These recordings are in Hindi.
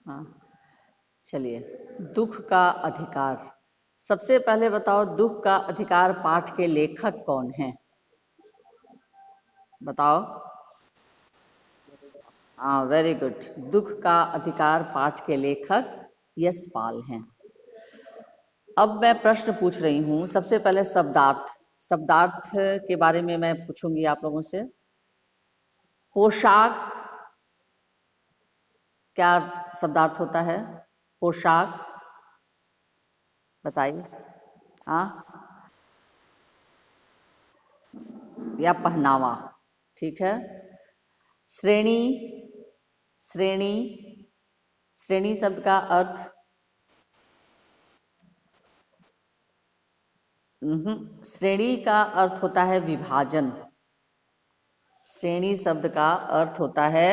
हाँ, चलिए। दुख का अधिकार, सबसे पहले बताओ दुख का अधिकार पाठ के लेखक कौन हैं? बताओ। हाँ, वेरी गुड। दुख का अधिकार पाठ के लेखक यशपाल हैं। अब मैं प्रश्न पूछ रही हूँ। सबसे पहले शब्दार्थ, शब्दार्थ के बारे में मैं पूछूंगी आप लोगों से। पोशाक, क्या शब्दार्थ होता है? पोशाक बताइए। हाँ, या पहनावा, ठीक है। श्रेणी, श्रेणी, श्रेणी शब्द का अर्थ श्रेणी का अर्थ होता है विभाजन। श्रेणी शब्द का अर्थ होता है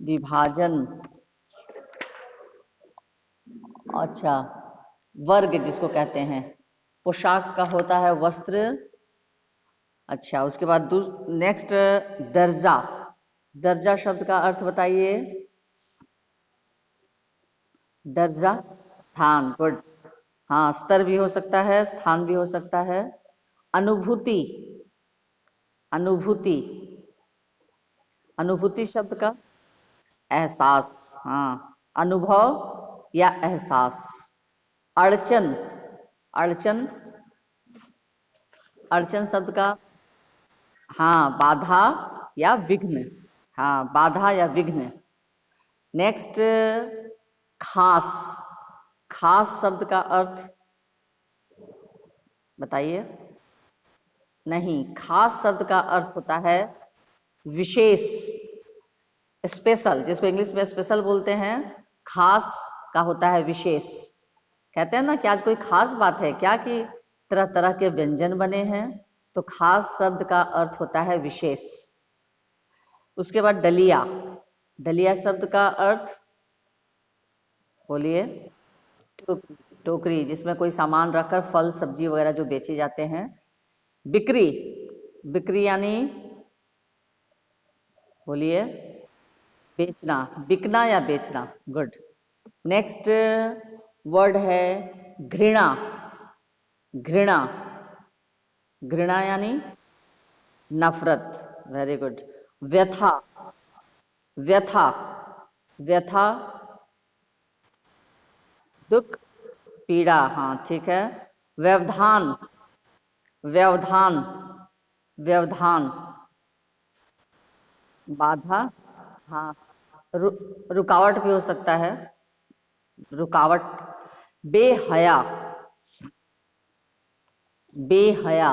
विभाजन। अच्छा, वर्ग जिसको कहते हैं। पोशाक का होता है वस्त्र। अच्छा, उसके बाद नेक्स्ट दर्जा, दर्जा शब्द का अर्थ बताइए। दर्जा स्थान, गुड। हाँ, स्तर भी हो सकता है, स्थान भी हो सकता है। अनुभूति, अनुभूति, अनुभूति शब्द का एहसास, हाँ, अनुभव या एहसास। अड़चन, अड़चन, अड़चन शब्द का हाँ, बाधा या विघ्न, हाँ, बाधा या विघ्न। नेक्स्ट खास, खास शब्द का अर्थ बताइए। नहीं, खास शब्द का अर्थ होता है विशेष, स्पेशल, जिसको इंग्लिश में स्पेशल बोलते हैं। खास का होता है विशेष। कहते हैं ना कि आज कोई खास बात है क्या, कि तरह तरह के व्यंजन बने हैं, तो खास शब्द का अर्थ होता है विशेष। उसके बाद डलिया, डलिया शब्द का अर्थ बोलिए। टोकरी, जिसमें कोई सामान रखकर फल सब्जी वगैरह जो बेचे जाते हैं। बिक्री, बिक्री यानी बोलिए बेचना, बिकना या बेचना, गुड। नेक्स्ट वर्ड है घृणा, घृणा, घृणा यानी नफरत, वेरी गुड। व्यथा, व्यथा, व्यथा दुख पीड़ा, हाँ ठीक है। व्यवधान, व्यवधान, व्यवधान बाधा, हाँ, रुकावट भी हो सकता है, रुकावट। बेहया, बेहया,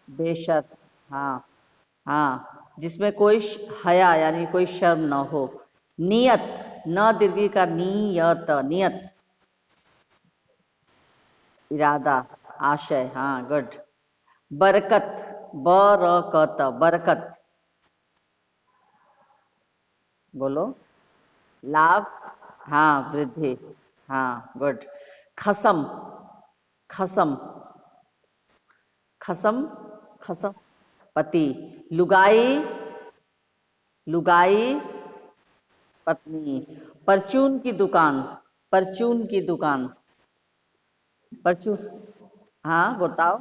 बेशर्म, हाँ हाँ, जिसमें कोई हया यानी कोई शर्म न हो। नियत, न दीर्घी का नियत, नियत इरादा, आशय, हाँ गुड। बरकत, बरकत, बरकत बोलो, लाभ, हाँ वृद्धि, हाँ गुड। खसम, खसम, खसम, खसम पति। लुगाई, लुगाई पत्नी। परचून की दुकान, परचून की दुकान, परचून, हाँ बताओ।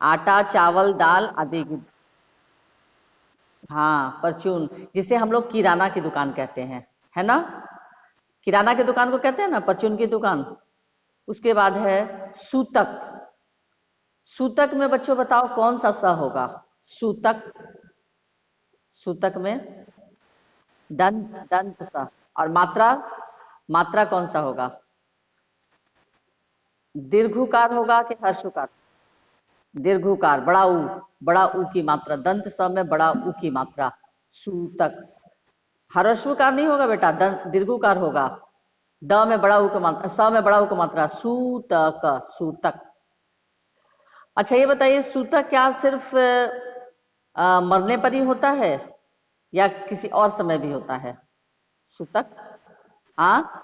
आटा चावल दाल आदि की, हाँ परचून, जिसे हम लोग किराना की दुकान कहते हैं, है ना। किराना की दुकान को कहते हैं ना परचून की दुकान। उसके बाद है सूतक, सूतक में बच्चों बताओ कौन सा स होगा? सूतक, सूतक में दंत, दंत स। और मात्रा, मात्रा कौन सा होगा? दीर्घुकार होगा कि हर्षुकार? दीर्घुकार, बड़ा ऊ, बड़ा ऊ की मात्रा, दंत स में बड़ा ऊ की मात्रा, सूतक। हर्षुकार नहीं होगा बेटा, दीर्घुकार होगा। द में बड़ा ऊ की मात्रा, स में बड़ा ऊ की मात्रा, सूतक, सूतक। अच्छा ये बताइए, सूतक क्या सिर्फ मरने पर ही होता है या किसी और समय भी होता है? सूतक, हाँ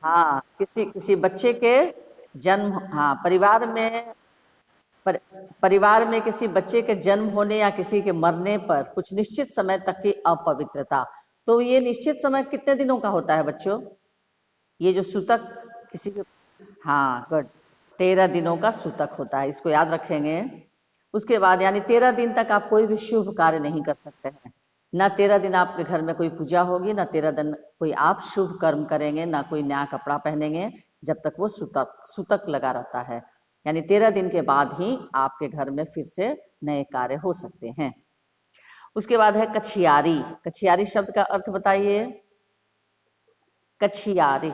हाँ, किसी किसी बच्चे के जन्म, हाँ परिवार में, परिवार में किसी बच्चे के जन्म होने या किसी के मरने पर कुछ निश्चित समय तक की अपवित्रता, तो ये निश्चित समय कितने दिनों का होता है बच्चों? ये जो सूतक किसी के, हाँ गुड, 13 दिनों का सूतक होता है, इसको याद रखेंगे। उसके बाद यानी 13 दिन तक आप कोई भी शुभ कार्य नहीं कर सकते हैं। ना 13 दिन आपके घर में कोई पूजा होगी, ना 13 दिन कोई आप शुभ कर्म करेंगे, ना कोई नया कपड़ा पहनेंगे, जब तक वो सूतक लगा रहता है। यानी 13 दिन के बाद ही आपके घर में फिर से नए कार्य हो सकते हैं। उसके बाद है कछियारी। कछियारी शब्द का अर्थ बताइए। कछियारी,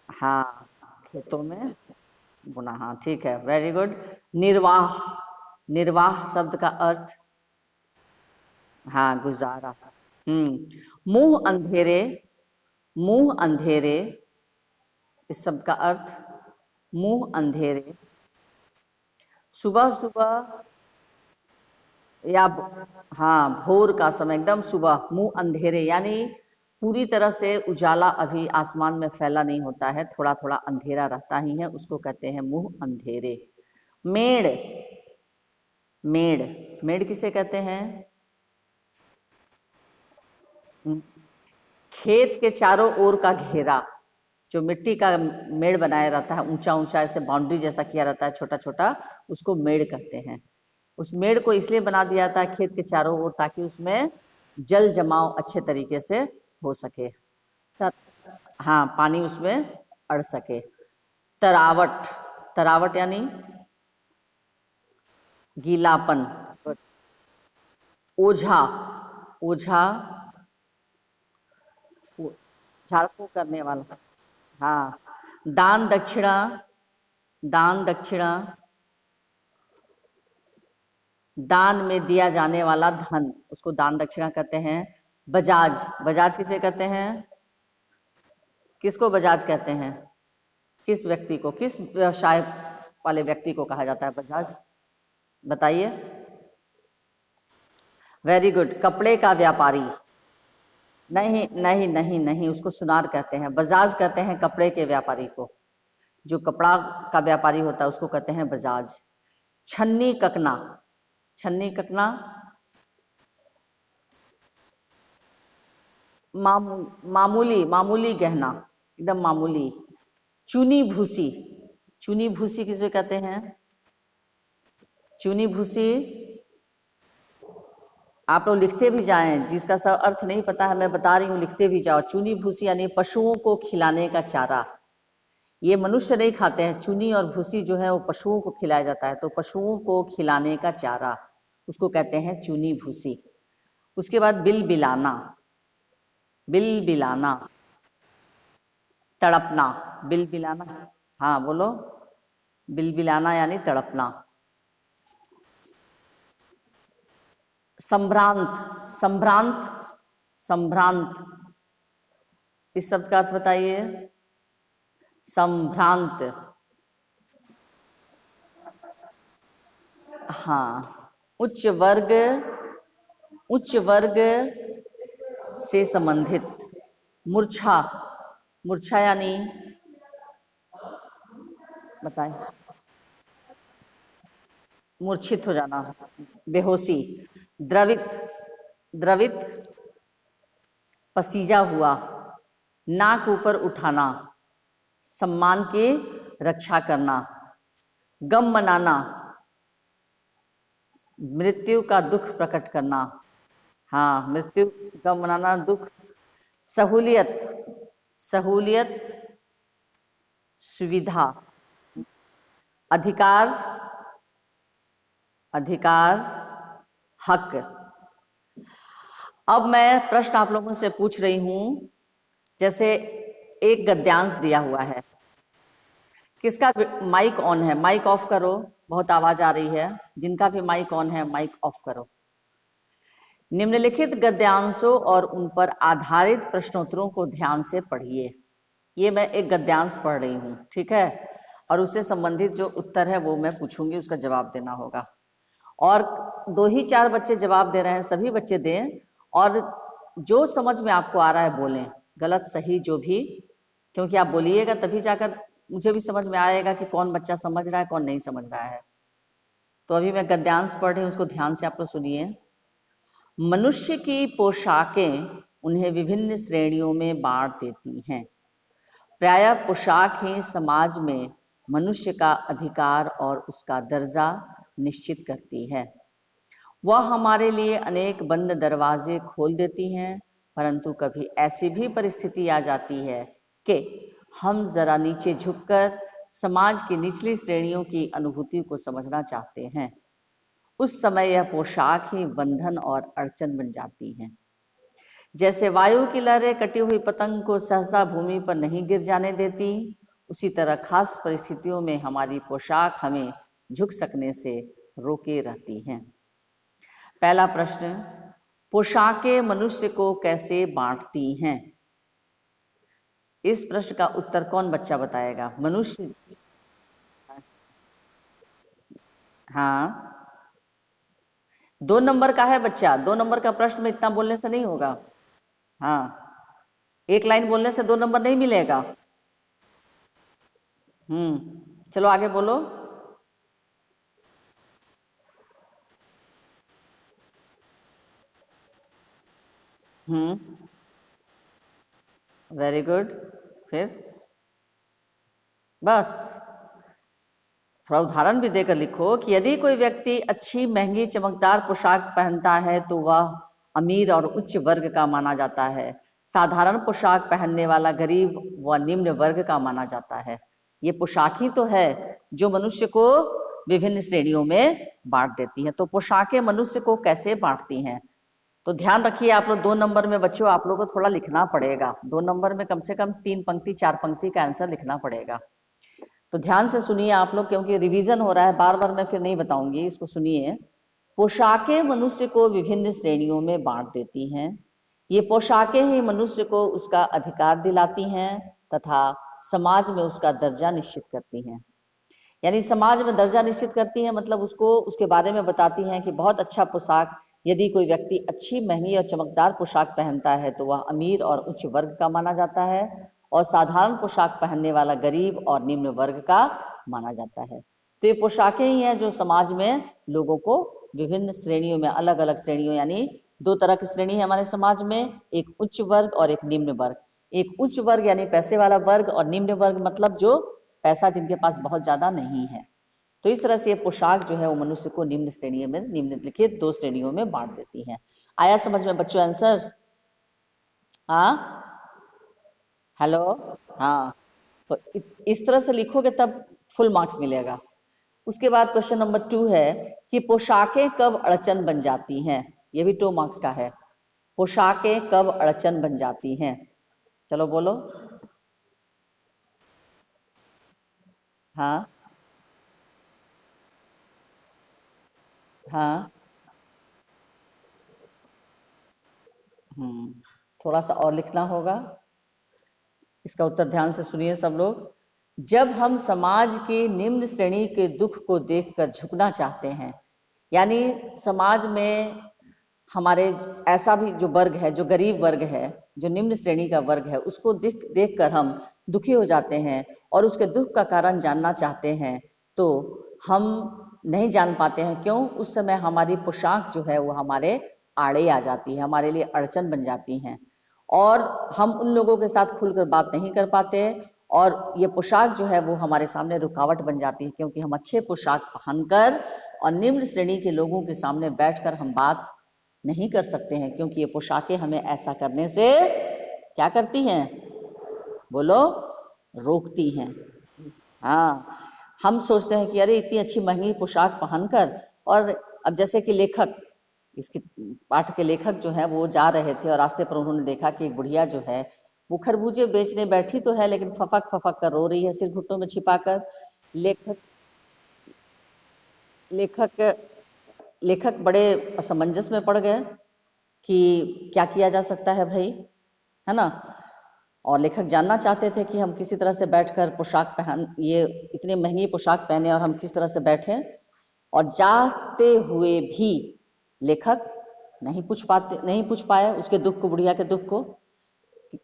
हाँ, खेतों में बुना, हाँ ठीक है, वेरी गुड। निर्वाह, निर्वाह शब्द का अर्थ, हाँ गुजारा। मुंह अंधेरे, मुंह अंधेरे, इस शब्द का अर्थ मुंह अंधेरे। सुबह सुबह या हाँ भोर का समय, एकदम सुबह, मुंह अंधेरे यानी पूरी तरह से उजाला अभी आसमान में फैला नहीं होता है, थोड़ा थोड़ा अंधेरा रहता ही है, उसको कहते हैं मुंह अंधेरे। मेड़, मेड़, मेड़ किसे कहते हैं? खेत के चारों ओर का घेरा, जो मिट्टी का मेड़ बनाया रहता है, ऊंचा ऊंचा ऐसे बाउंड्री जैसा किया रहता है, छोटा छोटा, उसको मेड़ कहते हैं। उस मेड़ को इसलिए बना दिया था खेत के चारों ओर, ताकि उसमें जल जमाव अच्छे तरीके से हो सके, हाँ पानी उसमें अड़ सके। तरावट, तरावट यानी गीलापन। ओझा, ओझा झाड़ फूक करने वाला, हाँ। दान दक्षिणा, दान दक्षिणा दान में दिया जाने वाला धन, उसको दान दक्षिणा कहते हैं। बजाज, बजाज किसे कहते हैं? किसको बजाज कहते हैं? किस व्यक्ति को, किस व्यवसाय वाले व्यक्ति को कहा जाता है बजाज? बताइए। वेरी गुड, कपड़े का व्यापारी। नहीं नहीं नहीं नहीं, उसको सुनार कहते हैं। बजाज कहते हैं कपड़े के व्यापारी को, जो कपड़ा का व्यापारी होता है उसको कहते हैं बजाज। छन्नी ककना, छन्नी ककना मामूली, मामूली गहना, एकदम मामूली। चुनी भूसी, चुनी भूसी किसे कहते हैं? चुनी भूसी आप लोग लिखते भी जाएं, जिसका सब अर्थ नहीं पता है मैं बता रही हूँ, लिखते भी जाओ। चुनी भूसी यानी पशुओं को खिलाने का चारा। ये मनुष्य नहीं खाते हैं, चुनी और भूसी जो है वो पशुओं को खिलाया जाता है, तो पशुओं को खिलाने का चारा, उसको कहते हैं चुनी भूसी। उसके बाद बिल बिलाना, बिल बिलाना, तड़पना, बिल बिलाना, हाँ बोलो। बिल बिलाना यानी तड़पना। संभ्रांत, संभ्रांत, संभ्रांत, इस शब्द का अर्थ बताइए। संभ्रांत, हाँ उच्च वर्ग, उच्च वर्ग से संबंधित। मूर्छा, मूर्छा यानी बताएं। मूर्छित हो जाना, बेहोशी। द्रवित, द्रवित पसीजा हुआ। नाक ऊपर उठाना, सम्मान की रक्षा करना। गम मनाना, मृत्यु का दुख प्रकट करना, हाँ मृत्यु, गम मनाना, दुख। सहूलियत, सहूलियत सुविधा। अधिकार, अधिकार हक। अब मैं प्रश्न आप लोगों से पूछ रही हूं, जैसे एक गद्यांश दिया हुआ है, किसका माइक ऑन है? माइक ऑफ करो, बहुत आवाज आ रही है। जिनका भी माइक ऑन है माइक ऑफ करो। निम्नलिखित गद्यांशों और उन पर आधारित प्रश्नोत्तरों को ध्यान से पढ़िए। ये मैं एक गद्यांश पढ़ रही हूँ, ठीक है, और उससे संबंधित जो उत्तर है वो मैं पूछूंगी, उसका जवाब देना होगा। और 2 ही 4 बच्चे जवाब दे रहे हैं, सभी बच्चे दें, और जो समझ में आपको आ रहा है बोलें, गलत सही जो भी, क्योंकि आप बोलिएगा तभी जाकर मुझे भी समझ में आएगा कि कौन बच्चा समझ रहा है कौन नहीं समझ रहा है। तो अभी मैं गद्यांश पढ़ रही हूँ, उसको ध्यान से आप लोग सुनिए। मनुष्य की पोशाकें उन्हें विभिन्न श्रेणियों में बांट देती हैं। प्रायः पोशाक ही समाज में मनुष्य का अधिकार और उसका दर्जा निश्चित करती है। वह हमारे लिए अनेक बंद दरवाजे खोल देती हैं, परंतु कभी ऐसी भी परिस्थिति आ जाती है कि हम जरा नीचे झुककर समाज की निचली श्रेणियों की अनुभूति को समझना चाहते हैं। उस समय यह पोशाक ही बंधन और अड़चन बन जाती है। जैसे वायु की लहरें कटी हुई पतंग को सहसा भूमि पर नहीं गिर जाने देती, उसी तरह खास परिस्थितियों में हमारी पोशाक हमें झुक सकने से रोके रहती हैं। पहला प्रश्न, पोशाकें मनुष्य को कैसे बांटती हैं? इस प्रश्न का उत्तर कौन बच्चा बताएगा? मनुष्य। हाँ, 2 नंबर का है बच्चा, 2 नंबर का प्रश्न में इतना बोलने से नहीं होगा। हाँ, एक लाइन बोलने से 2 नंबर नहीं मिलेगा। चलो आगे बोलो। Very good. फिर बस थोड़ा उदाहरण भी देकर लिखो कि यदि कोई व्यक्ति अच्छी महंगी चमकदार पोशाक पहनता है तो वह अमीर और उच्च वर्ग का माना जाता है। साधारण पोशाक पहनने वाला गरीब व निम्न वर्ग का माना जाता है। ये पोशाक ही तो है जो मनुष्य को विभिन्न श्रेणियों में बांट देती है। तो पोशाकें मनुष्य को कैसे बांटती हैं? तो ध्यान रखिए आप लोग 2 नंबर में बच्चों आप लोग को थोड़ा लिखना पड़ेगा। 2 नंबर में कम से कम 3 पंक्ति 4 पंक्ति का आंसर लिखना पड़ेगा। तो ध्यान से सुनिए आप लोग, क्योंकि रिवीजन हो रहा है, बार बार मैं फिर नहीं बताऊंगी, इसको सुनिए। पोशाकें मनुष्य को विभिन्न श्रेणियों में बांट देती हैं। ये पोशाकें ही मनुष्य को उसका अधिकार दिलाती हैं तथा समाज में उसका दर्जा निश्चित करती हैं। यानी समाज में दर्जा निश्चित करती हैं मतलब उसको उसके बारे में बताती हैं कि बहुत अच्छा पोशाक, यदि कोई व्यक्ति अच्छी महंगी और चमकदार पोशाक पहनता है तो वह अमीर और उच्च वर्ग का माना जाता है, और साधारण पोशाक पहनने वाला गरीब और निम्न वर्ग का माना जाता है। तो ये पोशाकें ही हैं जो समाज में लोगों को विभिन्न श्रेणियों में, अलग अलग श्रेणियों, यानी 2 तरह की श्रेणी है हमारे समाज में, एक उच्च वर्ग और एक निम्न वर्ग। एक उच्च वर्ग यानी पैसे वाला वर्ग, और निम्न वर्ग मतलब जो पैसा जिनके पास बहुत ज्यादा नहीं है। तो इस तरह से ये पोशाक जो है वो मनुष्य को निम्न श्रेणियों में, निम्नलिखित 2 श्रेणियों में बांट देती है। आया समझ में बच्चों आंसर? हाँ, हेलो। हाँ, तो इस तरह से लिखोगे तब फुल मार्क्स मिलेगा। उसके बाद क्वेश्चन नंबर 2 है कि पोशाकें कब अड़चन बन जाती हैं? ये भी 2 मार्क्स का है। पोशाकें कब अड़चन बन जाती हैं? चलो बोलो। हाँ हाँ। थोड़ा सा और लिखना होगा। इसका उत्तर ध्यान से सुनिए सब लोग। जब हम समाज की निम्न श्रेणी के दुख को देखकर झुकना चाहते हैं, यानी समाज में हमारे ऐसा भी जो वर्ग है, जो गरीब वर्ग है, जो निम्न श्रेणी का वर्ग है, उसको देखकर हम दुखी हो जाते हैं और उसके दुख का कारण जानना चाहते हैं, तो हम नहीं जान पाते हैं। क्यों? उस समय हमारी पोशाक जो है वो हमारे आड़े आ जाती है, हमारे लिए अड़चन बन जाती हैं, और हम उन लोगों के साथ खुलकर बात नहीं कर पाते, और ये पोशाक जो है वो हमारे सामने रुकावट बन जाती है, क्योंकि हम अच्छे पोशाक पहनकर और निम्न श्रेणी के लोगों के सामने बैठकर हम बात नहीं कर सकते हैं, क्योंकि ये पोशाकें हमें ऐसा करने से क्या करती हैं? बोलो, रोकती हैं। हाँ, हम सोचते हैं कि अरे इतनी अच्छी महंगी पोशाक पहनकर, और अब जैसे कि लेखक, इसके पाठ के लेखक जो है वो जा रहे थे और रास्ते पर उन्होंने देखा कि एक बुढ़िया जो है वो खरबूजे बेचने बैठी तो है, लेकिन फपक फपक कर रो रही है सिर घुटनों में छिपाकर। लेखक लेखक लेखक बड़े असमंजस में पड़ गए कि क्या किया जा सकता है भाई, है ना। और लेखक जानना चाहते थे कि हम किसी तरह से बैठकर पोशाक पहन, ये इतनी महंगी पोशाक पहने और हम किस तरह से बैठें, और जाते हुए भी लेखक नहीं पूछ पाए उसके दुख को, बुढ़िया के दुख को।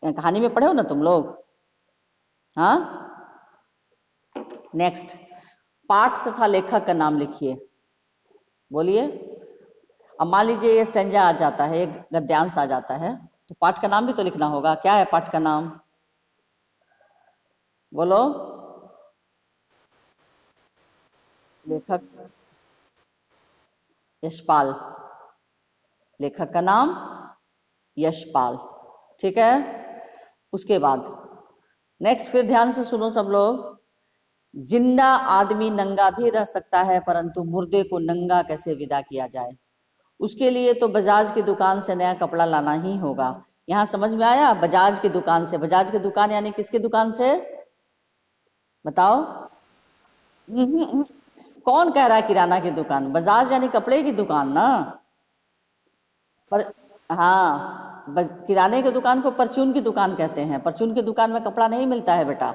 कहानी में पढ़े हो ना तुम लोग? हाँ। नेक्स्ट, पाठ तथा लेखक का नाम लिखिए, बोलिए। अब मान लीजिए ये स्टेंजा आ जाता है, एक गद्यांश आ जाता है, तो पाठ का नाम भी तो लिखना होगा। क्या है पाठ का नाम? बोलो। लेखक यशपाल, लेखक का नाम यशपाल। ठीक है। उसके बाद नेक्स्ट, फिर ध्यान से सुनो सब लोग। जिंदा आदमी नंगा भी रह सकता है, परंतु मुर्दे को नंगा कैसे विदा किया जाए? उसके लिए तो बजाज की दुकान से नया कपड़ा लाना ही होगा। यहां समझ में आया? बजाज की दुकान से। बजाज की दुकान यानी किसकी दुकान से? बताओ। कौन कह रहा है किराना की दुकान? बजाज यानी कपड़े की दुकान ना। पर हाँ, किराने की दुकान को परचून की दुकान कहते हैं। परचून की दुकान में कपड़ा नहीं मिलता है बेटा।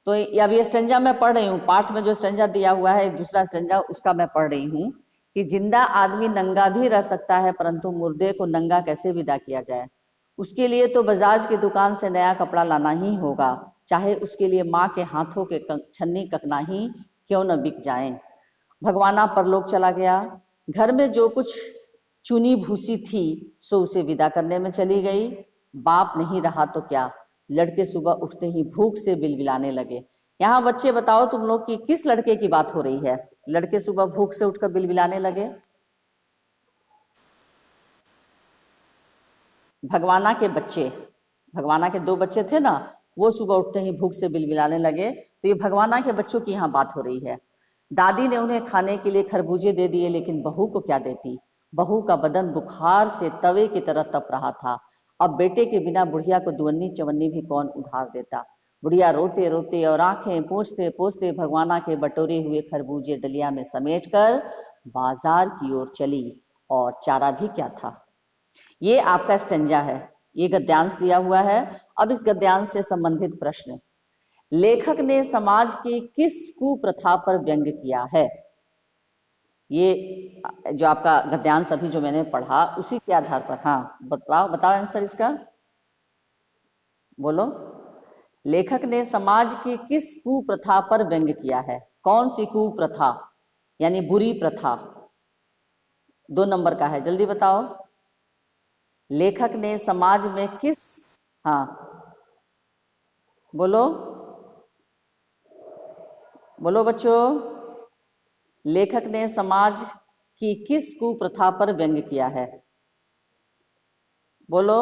तो अब ये स्टेंजा मैं पढ़ रही हूँ, पाठ में जो स्टेंजा दिया हुआ है, दूसरा स्टेंजा, उसका मैं पढ़ रही हूँ कि जिंदा आदमी नंगा भी रह सकता है, परंतु मुर्दे को नंगा कैसे विदा किया जाए? उसके लिए तो बजाज की दुकान से नया कपड़ा लाना ही होगा, चाहे उसके लिए माँ के हाथों के छन्नी ककनाही क्यों न बिक जाए। भगवाना परलोक चला गया। घर में जो कुछ चुनी भूसी थी सो उसे विदा करने में चली गई। बाप नहीं रहा तो क्या, लड़के सुबह उठते ही भूख से बिलबिलाने लगे। यहाँ बच्चे बताओ तुम लोग कि किस लड़के की बात हो रही है? लड़के सुबह भूख से उठकर बिलबिलाने लगे। भगवाना के बच्चे, भगवाना के 2 बच्चे थे ना, वो सुबह उठते ही भूख से बिलबिलाने लगे। तो ये भगवाना के बच्चों की यहाँ बात हो रही है। दादी ने उन्हें खाने के लिए खरबूजे दे दिए, लेकिन बहू को क्या देती? बहू का बदन बुखार से तवे की तरह तप रहा था। अब बेटे के बिना बुढ़िया को दुवन्नी चवन्नी भी कौन उधार देता? बुढ़िया रोते रोते और आंखें पोंछते पोंछते भगवाना के बटोरे हुए खरबूजे डलिया में समेटकर बाजार की ओर चली। और चारा भी क्या था। ये आपका स्टेंजा है, ये गद्यांश दिया हुआ है। अब इस गद्यांश से संबंधित प्रश्न, लेखक ने समाज की किस कुप्रथा पर व्यंग किया है? ये जो आपका गद्यांश अभी जो मैंने पढ़ा, उसी के आधार पर। हाँ बताओ, बताओ आंसर इसका, बोलो। लेखक ने समाज की किस कुप्रथा पर व्यंग किया है? कौन सी कुप्रथा यानी बुरी प्रथा? 2 नंबर का है, जल्दी बताओ। लेखक ने समाज में किस, हाँ बोलो, बोलो बच्चों। लेखक ने समाज की किस कुप्रथा पर व्यंग किया है? बोलो।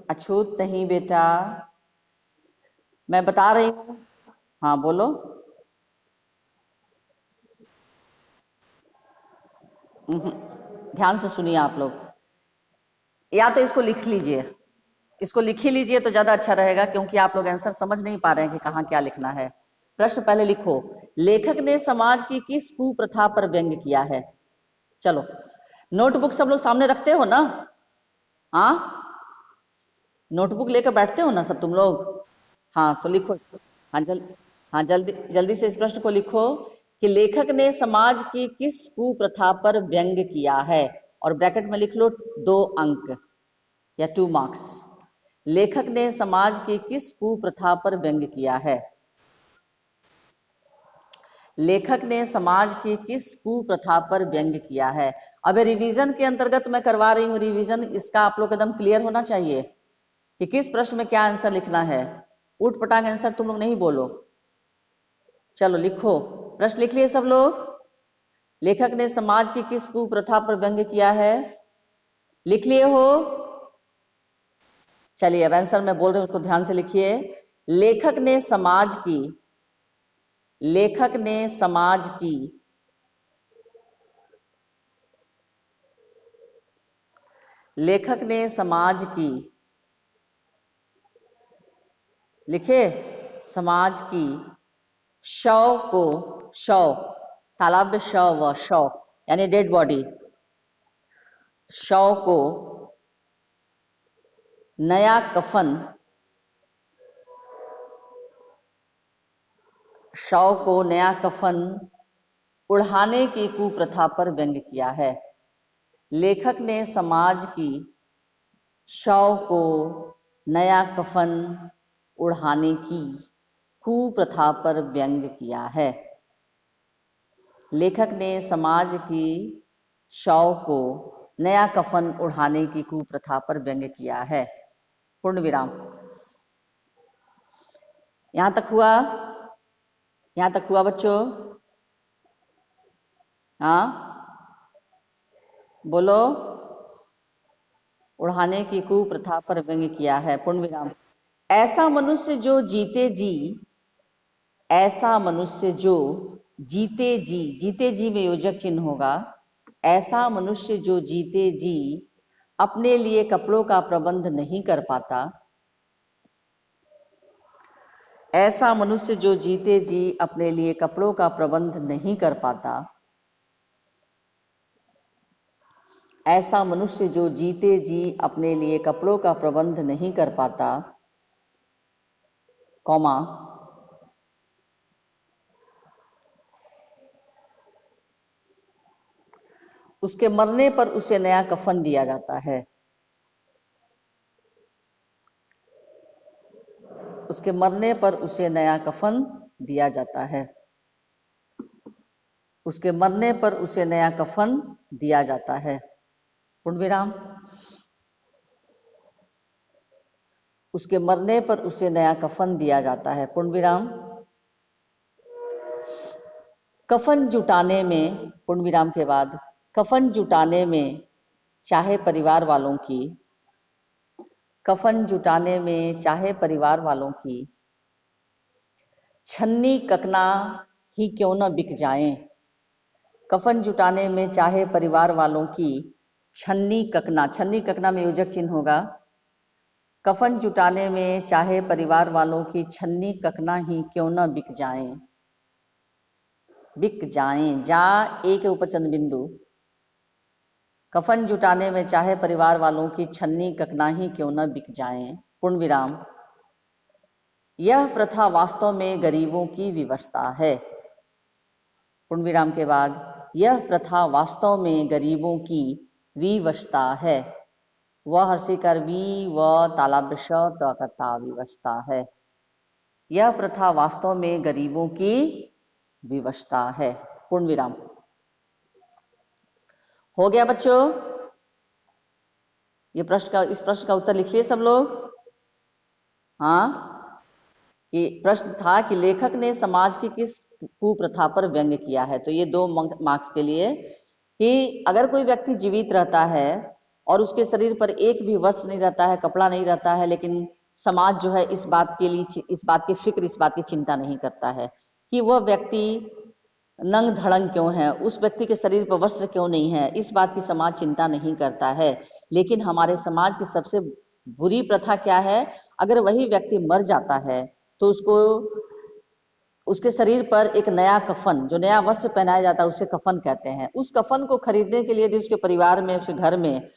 अछूत नहीं बेटा, मैं बता रही हूँ। हाँ बोलो। ध्यान से सुनिए आप लोग, या तो इसको लिख लीजिए, इसको लिख ही लीजिए तो ज्यादा अच्छा रहेगा, क्योंकि आप लोग आंसर समझ नहीं पा रहे हैं कि कहाँ क्या लिखना है। प्रश्न पहले लिखो, लेखक ने समाज की किस कुप्रथा पर व्यंग किया है? चलो, नोटबुक सब लोग सामने रखते हो ना? हाँ, नोटबुक लेकर बैठते हो ना सब तुम लोग? हाँ तो लिखो। हाँ हाँ जल्दी जल्दी से इस प्रश्न को लिखो कि लेखक ने समाज की किस कुप्रथा पर व्यंग किया है, और ब्रैकेट में लिख लो 2 अंक या 2 मार्क्स। लेखक ने समाज की किस कुप्रथा पर व्यंग किया है? लेखक ने समाज की किस कुप्रथा पर व्यंग किया है? अब रिवीजन के अंतर्गत मैं करवा रही हूँ रिवीजन, इसका आप लोग एकदम क्लियर होना चाहिए कि किस प्रश्न में क्या आंसर लिखना है। उठ पटांग आंसर तुम लोग नहीं बोलो। चलो लिखो, प्रश्न लिख लिए सब लोग। लेखक ने समाज की किस कुप्रथा पर व्यंग किया है? लिख लिए हो? चलिए अब आंसर मैं बोल रही हूं, उसको ध्यान से लिखिए। लेखक ने समाज की, लेखक ने समाज की लेखक ने समाज की, लिखे, समाज की शव को, शव तालाब में शव, शव यानी डेड बॉडी, शव को नया कफन, शव को नया कफन उड़ाने की कुप्रथा पर व्यंग किया है। लेखक ने समाज की शव को नया कफन उड़ाने की कुप्रथा पर व्यंग किया है। लेखक ने समाज की शव को नया कफन उड़ाने की कुप्रथा पर व्यंग्य किया है। पूर्ण विराम। यहां तक हुआ? यहां तक हुआ बच्चों? हाँ बोलो। उड़ाने की कुप्रथा पर व्यंग्य किया है। पूर्ण विराम। ऐसा मनुष्य जो जीते जी, ऐसा मनुष्य जो जीते जी, जीते जी में योजक चिन्ह होगा, ऐसा मनुष्य जो जीते जी अपने लिए कपड़ों का प्रबंध नहीं कर पाता, ऐसा मनुष्य जो जीते जी अपने लिए कपड़ों का प्रबंध नहीं कर पाता, ऐसा मनुष्य जो जीते जी अपने लिए कपड़ों का प्रबंध नहीं कर पाता, कौमा, उसके मरने पर उसे नया कफन दिया जाता है। उसके मरने पर उसे नया कफन दिया जाता है। उसके मरने पर उसे नया कफन दिया जाता है। पूर्ण विराम। उसके मरने पर उसे नया कफन दिया जाता है। पूर्ण विराम। कफन जुटाने में, पूर्ण विराम के बाद, कफन जुटाने में चाहे परिवार वालों की, कफन जुटाने में चाहे परिवार वालों की छन्नी ककना ही क्यों न बिक जाएं, कफन जुटाने में चाहे परिवार वालों की छन्नी ककना, छन्नी ककना में योजक चिन्ह होगा, कफन जुटाने में चाहे परिवार वालों की छन्नी ककना ही क्यों न बिक जाएं, बिक जाएं, जा एक उपचंद बिंदु, कफन जुटाने में चाहे परिवार वालों की छन्नी ककना ही क्यों न बिक जाएं। पूर्ण विराम। यह प्रथा वास्तव में गरीबों की विवशता है। पूर्ण विराम के बाद, यह प्रथा वास्तव में गरीबों की विवशता है। वह हर्षिकर वी व तालाब्य करता विवशता है। यह प्रथा वास्तव में गरीबों की विवशता है। पूर्ण विराम। हो गया बच्चों? ये प्रश्न का, इस प्रश्न का उत्तर लिख लिए सब लोग? हाँ, ये प्रश्न था कि लेखक ने समाज की किस कुप्रथा पर व्यंग्य किया है। तो ये 2 मार्क्स के लिए कि अगर कोई व्यक्ति जीवित रहता है और उसके शरीर पर एक भी वस्त्र नहीं रहता है, कपड़ा नहीं रहता है, लेकिन समाज जो है इस बात के लिए, इस बात की फिक्र, इस बात की चिंता नहीं करता है कि वह व्यक्ति नंग धड़ंग क्यों है, उस व्यक्ति के शरीर पर वस्त्र क्यों नहीं है, इस बात की समाज चिंता नहीं करता है। लेकिन हमारे समाज की सबसे बुरी प्रथा क्या है? अगर वही व्यक्ति मर जाता है तो उसको, उसके शरीर पर एक नया कफन, जो नया वस्त्र पहनाया जाता है उसे कफन कहते हैं। उस कफन को खरीदने के लिए यदि उसके परिवार में, उसके घर में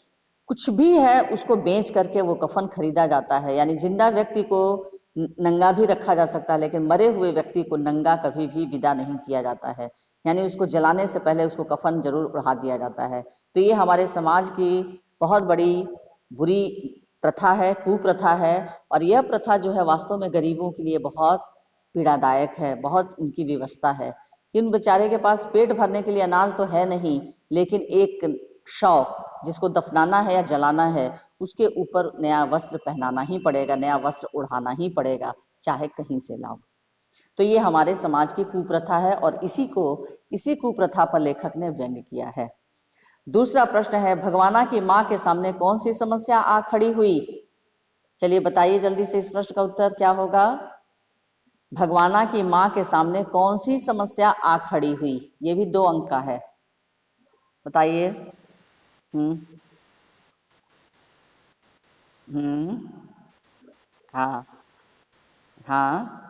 कुछ भी है, उसको बेच करके वो कफन खरीदा जाता है। यानी जिंदा व्यक्ति को नंगा भी रखा जा सकता है, लेकिन मरे हुए व्यक्ति को नंगा कभी भी विदा नहीं किया जाता है। यानी उसको जलाने से पहले उसको कफन जरूर उड़ा दिया जाता है। तो ये हमारे समाज की बहुत बड़ी बुरी प्रथा है, कुप्रथा है। और यह प्रथा जो है वास्तव में गरीबों के लिए बहुत पीड़ादायक है, बहुत उनकी व्यवस्था है कि उन बेचारे के पास पेट भरने के लिए अनाज तो है नहीं, लेकिन एक शव जिसको दफनाना है या जलाना है, उसके ऊपर नया वस्त्र पहनाना ही पड़ेगा, नया वस्त्र उड़ाना ही पड़ेगा, चाहे कहीं से लाओ। तो ये हमारे समाज की कुप्रथा है और इसी कुप्रथा पर लेखक ने व्यंग्य किया है। दूसरा प्रश्न है, भगवाना की माँ के सामने कौन सी समस्या आ खड़ी हुई? चलिए बताइए जल्दी से, इस प्रश्न का उत्तर क्या होगा? भगवाना की माँ के सामने कौन सी समस्या आ खड़ी हुई? ये भी 2 अंक का है, बताइए। हाँ हाँ,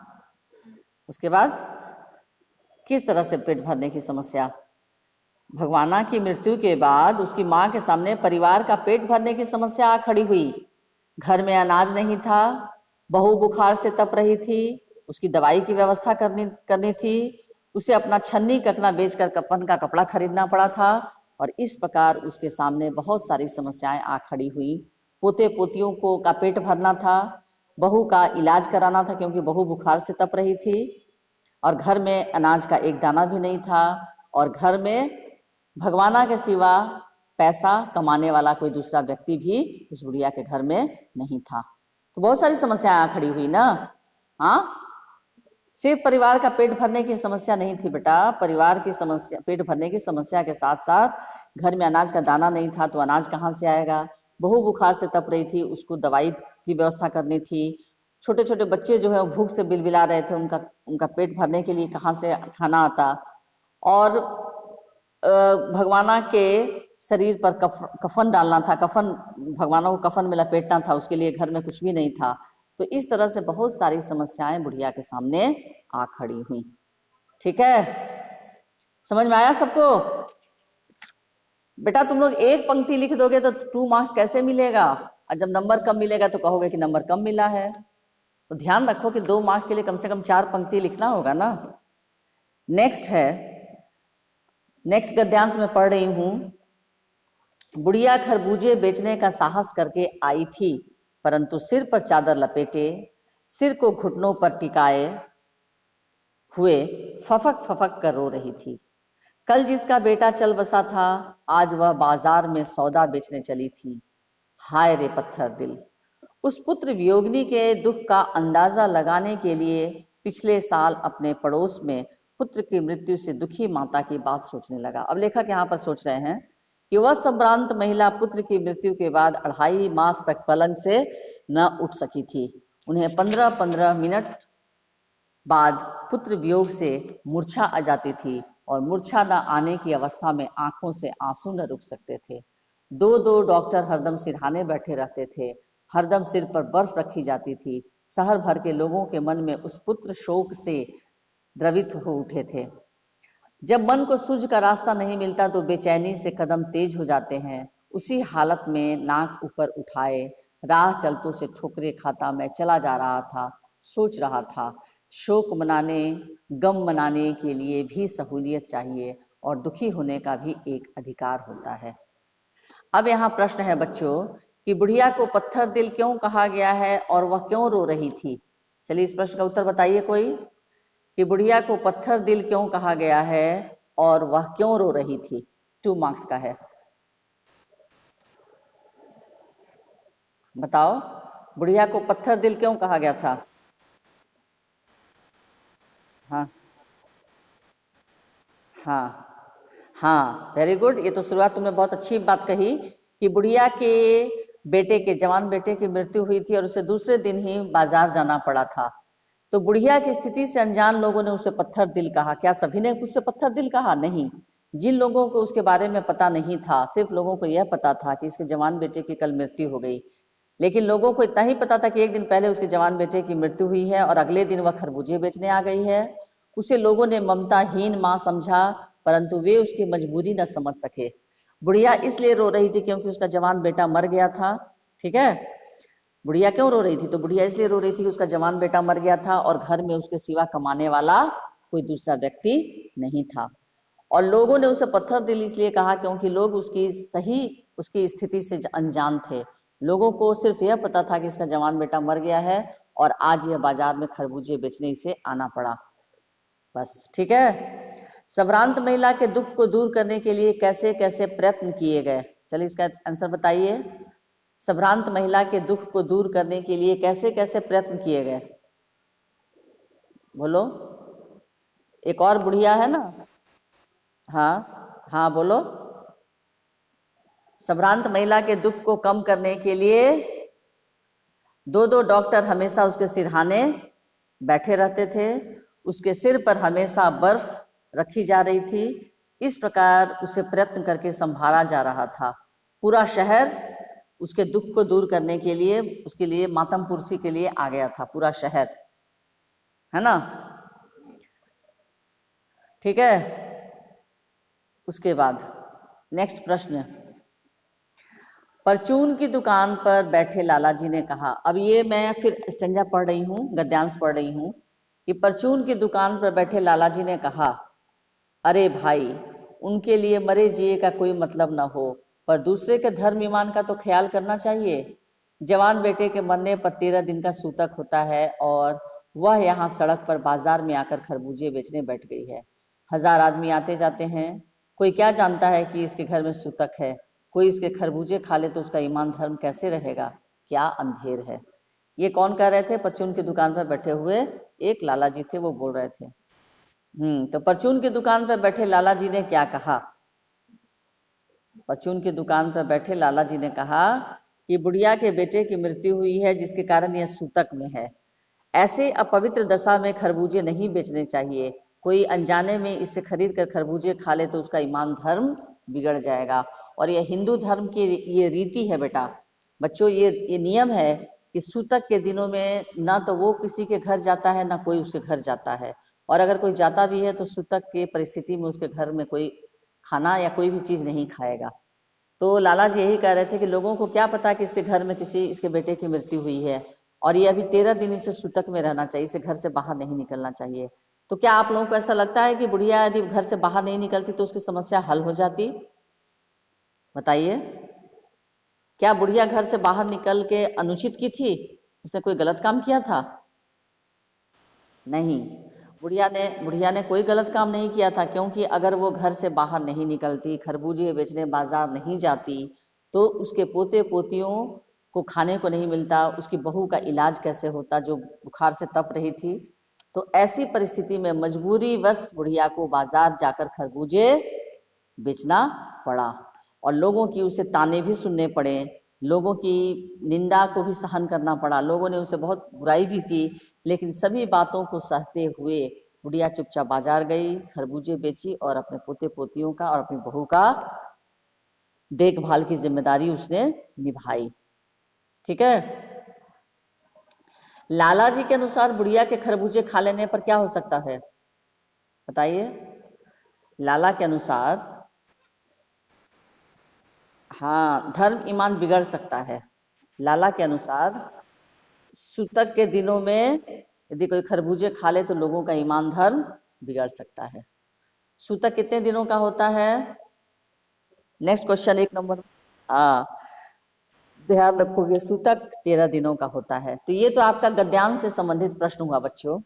उसके बाद किस तरह से पेट भरने की समस्या? भगवाना की मृत्यु के बाद उसकी माँ के सामने परिवार का पेट भरने की समस्या आ खड़ी हुई। घर में अनाज नहीं था, बहू बुखार से तप रही थी, उसकी दवाई की व्यवस्था करनी थी, उसे अपना छन्नी ककना बेचकर कफन का कपड़ा खरीदना पड़ा था और इस प्रकार उसके सामने बहुत सारी समस्याएं आ खड़ी हुई। पोते पोतियों को का पेट भरना था, बहू का इलाज कराना था क्योंकि बहू बुखार से तप रही थी और घर में अनाज का एक दाना भी नहीं था और घर में भगवाना के सिवा पैसा कमाने वाला कोई दूसरा व्यक्ति भी उस बुढ़िया के घर में नहीं था। तो बहुत सारी समस्याएं खड़ी हुई ना। हाँ, सिर्फ परिवार का पेट भरने की समस्या नहीं थी बेटा, परिवार की समस्या, पेट भरने की समस्या के साथ साथ घर में अनाज का दाना नहीं था तो अनाज कहाँ से आएगा। बहू बुखार से तप रही थी, उसको दवाई की व्यवस्था करनी थी। छोटे छोटे बच्चे जो है वो भूख से बिलबिला रहे थे, उनका पेट भरने के लिए कहाँ से खाना आता। और भगवाना के शरीर पर कफन डालना था, कफन, भगवाना को कफन में लपेटना था, उसके लिए घर में कुछ भी नहीं था। तो इस तरह से बहुत सारी समस्याएं बुढ़िया के सामने आ खड़ी हुई। ठीक है, समझ में आया सबको? बेटा तुम लोग एक पंक्ति लिख दोगे तो 2 मार्क्स कैसे मिलेगा, और जब नंबर कम मिलेगा तो कहोगे कि नंबर कम मिला है। तो ध्यान रखो कि 2 मार्क्स के लिए कम से कम 4 पंक्ति लिखना होगा ना। नेक्स्ट है, नेक्स्ट गद्यांश में पढ़ रही हूं। बुढ़िया खरबूजे बेचने का साहस करके आई थी, परंतु सिर पर चादर लपेटे, सिर को घुटनों पर टिकाए हुए फफक फफक कर रो रही थी। कल जिसका बेटा चल बसा था, आज वह बाजार में सौदा बेचने चली थी। हाय रे पत्थर दिल। उस पुत्र वियोगिनी के दुख का अंदाजा लगाने के लिए पिछले साल अपने पड़ोस में पुत्र की मृत्यु से दुखी माता की बात सोचने लगा। अब लेखक यहाँ पर सोच रहे हैं कि वह संभ्रांत महिला पुत्र की मृत्यु के बाद 2.5 मास तक पलंग से न उठ सकी थी। उन्हें 15-15 मिनट बाद पुत्र वियोग से मूर्छा आ जाती थी, और मूर्छा न आने की अवस्था में आंखों से आंसू न रुक सकते थे। 2-2 डॉक्टर हरदम सिरहाने बैठे रहते थे, हरदम सिर पर बर्फ रखी जाती थी। शहर भर के लोगों के मन में उस पुत्र शोक से द्रवित हो उठे थे। जब मन को सूझ का रास्ता नहीं मिलता तो बेचैनी से कदम तेज हो जाते हैं। उसी हालत में नाक ऊपर उठाए राह चलतों से ठोकरे खाता मैं चला जा रहा था। सोच रहा था, शोक मनाने, गम मनाने के लिए भी सहूलियत चाहिए, और दुखी होने का भी एक अधिकार होता है। अब यहाँ प्रश्न है बच्चों कि बुढ़िया को पत्थर दिल क्यों कहा गया है और वह क्यों रो रही थी। चलिए इस प्रश्न का उत्तर बताइए कोई, कि बुढ़िया को पत्थर दिल क्यों कहा गया है और वह क्यों रो रही थी। 2 मार्क्स का है, बताओ। बुढ़िया को पत्थर दिल क्यों कहा गया था? हाँ हाँ हाँ, वेरी गुड। ये तो शुरुआत तुमने बहुत अच्छी बात कही कि बुढ़िया के बेटे के, जवान बेटे की मृत्यु हुई थी और उसे दूसरे दिन ही बाजार जाना पड़ा था। तो बुढ़िया की स्थिति से अनजान लोगों ने उसे पत्थर दिल कहा। क्या सभी ने उससे पत्थर दिल कहा? नहीं। जिन लोगों को उसके बारे में पता नहीं था, सिर्फ लोगों को यह पता था कि इसके जवान बेटे की कल मृत्यु हो गई। लेकिन लोगों को इतना ही पता था कि एक दिन पहले उसके जवान बेटे की मृत्यु हुई है और अगले दिन वह खरबूजे बेचने आ गई है। उसे लोगों ने ममताहीन माँ समझा, परंतु वे उसकी मजबूरी न समझ सके। बुढ़िया इसलिए रो रही थी क्योंकि उसका जवान बेटा मर गया था। ठीक है, बुढ़िया क्यों रो रही थी? तो बुढ़िया इसलिए रो रही थी कि उसका जवान बेटा मर गया था और घर में उसके सिवा कमाने वाला कोई दूसरा व्यक्ति नहीं था। और लोगों ने उसे पत्थर दिल इसलिए कहा क्योंकि लोग उसकी स्थिति से अनजान थे। लोगों को सिर्फ यह पता था कि इसका जवान बेटा मर गया है और आज यह बाजार में खरबूजे बेचने इसे आना पड़ा, बस। ठीक है, संभ्रांत महिला के दुख को दूर करने के लिए कैसे कैसे प्रयत्न किए गए। चलिए इसका आंसर बताइए। संभ्रांत महिला के दुख को दूर करने के लिए कैसे कैसे प्रयत्न किए गए, बोलो। एक और बुढ़िया है ना? हाँ हाँ बोलो। संभ्रांत महिला के दुख को कम करने के लिए 2-2 डॉक्टर हमेशा उसके सिरहाने बैठे रहते थे। उसके सिर पर हमेशा बर्फ रखी जा रही थी। इस प्रकार उसे प्रयत्न करके संभाला जा रहा था। पूरा शहर उसके दुख को दूर करने के लिए, उसके लिए मातम पुरसी के लिए आ गया था, पूरा शहर, है ना? ठीक है, उसके बाद नेक्स्ट प्रश्न। परचून की दुकान पर बैठे लाला जी ने कहा। अब ये मैं फिर स्टंजा पढ़ रही हूँ, गद्यांश पढ़ रही हूँ कि परचून की दुकान पर बैठे लाला जी ने कहा, अरे भाई, उनके लिए मरे जिए का कोई मतलब न हो, पर दूसरे के धर्म ईमान का तो ख्याल करना चाहिए। जवान बेटे के मरने पर 13 दिन का सूतक होता है और वह यहाँ सड़क पर बाजार में आकर खरबूजे बेचने बैठ गई है। हजार आदमी आते जाते हैं, कोई क्या जानता है कि इसके घर में सूतक है, कोई इसके खरबूजे खा ले तो उसका ईमान धर्म कैसे रहेगा, क्या अंधेर है। ये कौन कह रहे थे? परचून की दुकान पर बैठे हुए एक लाला जी थे, वो बोल रहे थे। तो परचून की दुकान पर बैठे लाला जी ने क्या कहा? परचून की दुकान पर बैठे लाला जी ने कहा कि बुढ़िया के बेटे की मृत्यु हुई है जिसके कारण यह सूतक में है। ऐसे अपवित्र दशा में खरबूजे नहीं बेचने चाहिए। कोई अनजाने में इससे खरीद कर खरबूजे खा ले तो उसका ईमान धर्म बिगड़ जाएगा। और यह हिंदू धर्म की ये रीति है बेटा, बच्चों, ये नियम है कि सूतक के दिनों में ना तो वो किसी के घर जाता है ना कोई उसके घर जाता है, और अगर कोई जाता भी है तो सूतक के परिस्थिति में उसके घर में कोई खाना या कोई भी चीज़ नहीं खाएगा। तो लाला जी यही कह रहे थे कि लोगों को क्या पता कि इसके घर में किसी इसके बेटे की मृत्यु हुई है, और ये अभी 13 दिन इसे सूतक में रहना चाहिए, इसे घर से बाहर नहीं निकलना चाहिए। तो क्या आप लोगों को ऐसा लगता है कि बुढ़िया यदि घर से बाहर नहीं निकलती तो उसकी समस्या हल हो जाती? बताइए, क्या बुढ़िया घर से बाहर निकल के अनुचित की थी? उसने कोई गलत काम किया था? नहीं, बुढ़िया ने कोई गलत काम नहीं किया था, क्योंकि अगर वो घर से बाहर नहीं निकलती, खरबूजे बेचने बाजार नहीं जाती, तो उसके पोते पोतियों को खाने को नहीं मिलता, उसकी बहू का इलाज कैसे होता जो बुखार से तप रही थी। तो ऐसी परिस्थिति में मजबूरी वश बुढ़िया को बाजार जाकर खरबूजे बेचना पड़ा, और लोगों की उसे ताने भी सुनने पड़े, लोगों की निंदा को भी सहन करना पड़ा, लोगों ने उसे बहुत बुराई भी की, लेकिन सभी बातों को सहते हुए बुढ़िया चुपचाप बाजार गई, खरबूजे बेची और अपने पोते पोतियों का और अपनी बहू का देखभाल की जिम्मेदारी उसने निभाई। ठीक है। लाला जी के अनुसार बुढ़िया के खरबूजे खा लेने पर क्या हो सकता है? बताइए। लाला के अनुसार हाँ, धर्म ईमान बिगड़ सकता है। लाला के अनुसार सूतक के दिनों में यदि कोई खरबूजे खा ले तो लोगों का ईमान धर्म बिगड़ सकता है। सूतक कितने दिनों का होता है? Next question 1 number. ध्यान रखोगे, सूतक 13 दिनों का होता है। तो ये तो आपका गद्यांश से संबंधित प्रश्न हुआ बच्चों।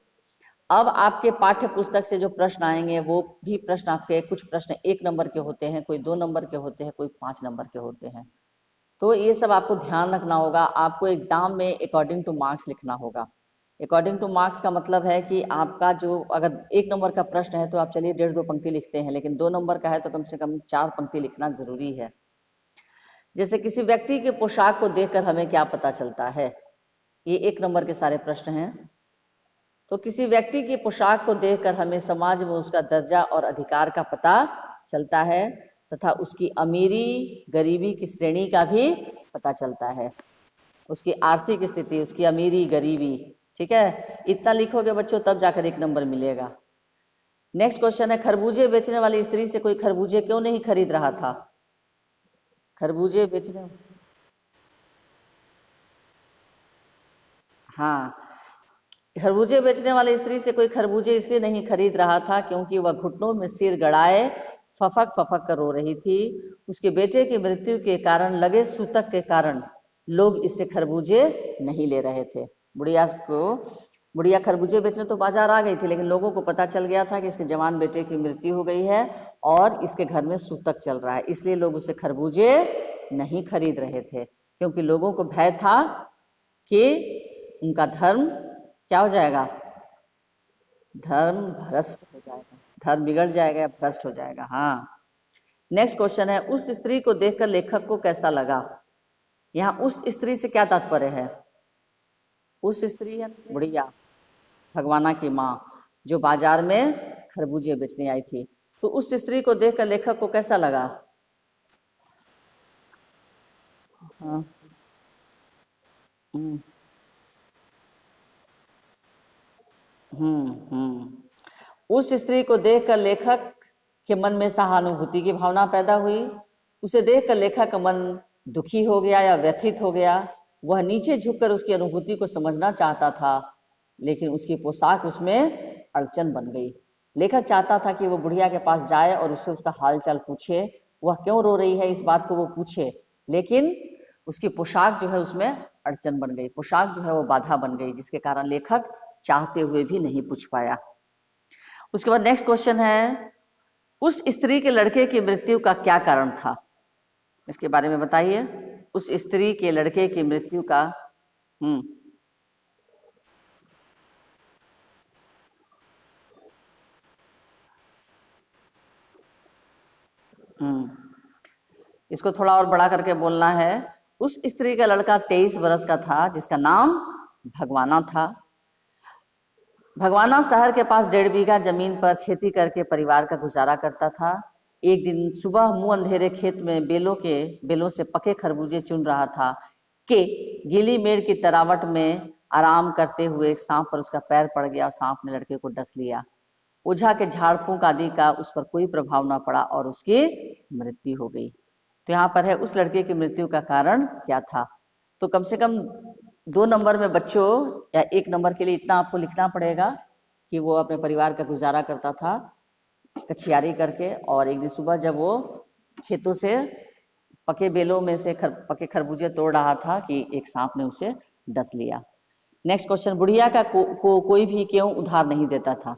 अब आपके पाठ्य पुस्तक से जो प्रश्न आएंगे वो भी प्रश्न आपके, कुछ प्रश्न 1 नंबर के होते हैं, कोई 2 नंबर के होते हैं, कोई 5 नंबर के होते हैं। तो ये सब आपको ध्यान रखना होगा। आपको एग्जाम में अकॉर्डिंग टू मार्क्स लिखना होगा। अकॉर्डिंग टू मार्क्स का मतलब है कि आपका जो, अगर 1 नंबर का प्रश्न है तो आप चलिए 1.5-2 पंक्ति लिखते हैं, लेकिन 2 नंबर का है तो कम से कम 4 पंक्ति लिखना जरूरी है। जैसे किसी व्यक्ति के पोशाक को देखकर हमें क्या पता चलता है? ये 1 नंबर के सारे प्रश्न हैं। तो किसी व्यक्ति की पोशाक को देखकर हमें समाज में उसका दर्जा और अधिकार का पता चलता है, तथा उसकी अमीरी गरीबी की श्रेणी का भी पता चलता है, उसकी आर्थिक स्थिति, उसकी अमीरी गरीबी। ठीक है, इतना लिखोगे बच्चों तब जाकर 1 नंबर मिलेगा। नेक्स्ट क्वेश्चन है, खरबूजे बेचने वाली स्त्री से कोई खरबूजे क्यों नहीं खरीद रहा था? खरबूजे बेचने, हाँ, खरबूजे बेचने वाली स्त्री से कोई खरबूजे इसलिए नहीं खरीद रहा था क्योंकि वह घुटनों में सिर गड़ाए फफक फफक कर रो रही थी। उसके बेटे की मृत्यु के कारण लगे सूतक के कारण लोग इससे खरबूजे नहीं ले रहे थे। बुढ़िया खरबूजे बेचने तो बाजार आ गई थी, लेकिन लोगों को पता चल गया था कि इसके जवान बेटे की मृत्यु हो गई है और इसके घर में सूतक चल रहा है, इसलिए लोग उसे खरबूजे नहीं खरीद रहे थे, क्योंकि लोगों को भय था कि उनका धर्म क्या हो जाएगा? धर्म भ्रष्ट हो जाएगा, धर्म बिगड़ जाएगा, भ्रष्ट हो जाएगा। हाँ। नेक्स्ट क्वेश्चन है, उस स्त्री को देखकर लेखक को कैसा लगा? यहाँ उस स्त्री से क्या तात्पर्य है? उस स्त्री है बुढ़िया, भगवाना की माँ, जो बाजार में खरबूजे बेचने आई थी। तो उस स्त्री को देखकर लेखक को कैसा लगा? हाँ। उस स्त्री को देखकर लेखक के मन में सहानुभूति की भावना पैदा हुई। उसे देखकर लेखक का मन दुखी हो गया या व्यथित हो गया। वह नीचे झुककर उसकी अनुभूति को समझना चाहता था, लेकिन उसकी पोशाक उसमें अड़चन बन गई। लेखक चाहता था कि वो बुढ़िया के पास जाए और उससे उसका हालचाल पूछे, वह क्यों रो रही है इस बात को वो पूछे, लेकिन उसकी पोशाक जो है उसमें अड़चन बन गई, पोशाक जो है वो बाधा बन गई, जिसके कारण लेखक चाहते हुए भी नहीं पूछ पाया। उसके बाद नेक्स्ट क्वेश्चन है, उस स्त्री के लड़के की मृत्यु का क्या कारण था, इसके बारे में बताइए। उस स्त्री के लड़के की मृत्यु का इसको थोड़ा और बड़ा करके बोलना है। उस स्त्री का लड़का 23 वर्ष का था जिसका नाम भगवाना था। भगवाना शहर के पास 1.5 बीघा जमीन पर खेती करके परिवार का गुजारा करता था। एक दिन सुबह मुंह अंधेरे खेत में बेलों से पके खरबूजे चुन रहा था कि गीली मेड़ की तरावट में आराम करते हुए एक सांप पर उसका पैर पड़ गया और सांप ने लड़के को डस लिया। ओझा के झाड़ फूंक आदि का उस पर कोई प्रभाव न पड़ा और उसकी मृत्यु हो गई। तो यहाँ पर है उस लड़के की मृत्यु का कारण क्या था। तो कम से कम 2 नंबर में बच्चों या 1 नंबर के लिए इतना आपको लिखना पड़ेगा कि वो अपने परिवार का गुजारा करता था कछियारी करके, और एक दिन सुबह जब वो खेतों से पके बेलों में से पके खरबूजे तोड़ रहा था कि एक सांप ने उसे डस लिया। नेक्स्ट क्वेश्चन, बुढ़िया का कोई भी क्यों उधार नहीं देता था।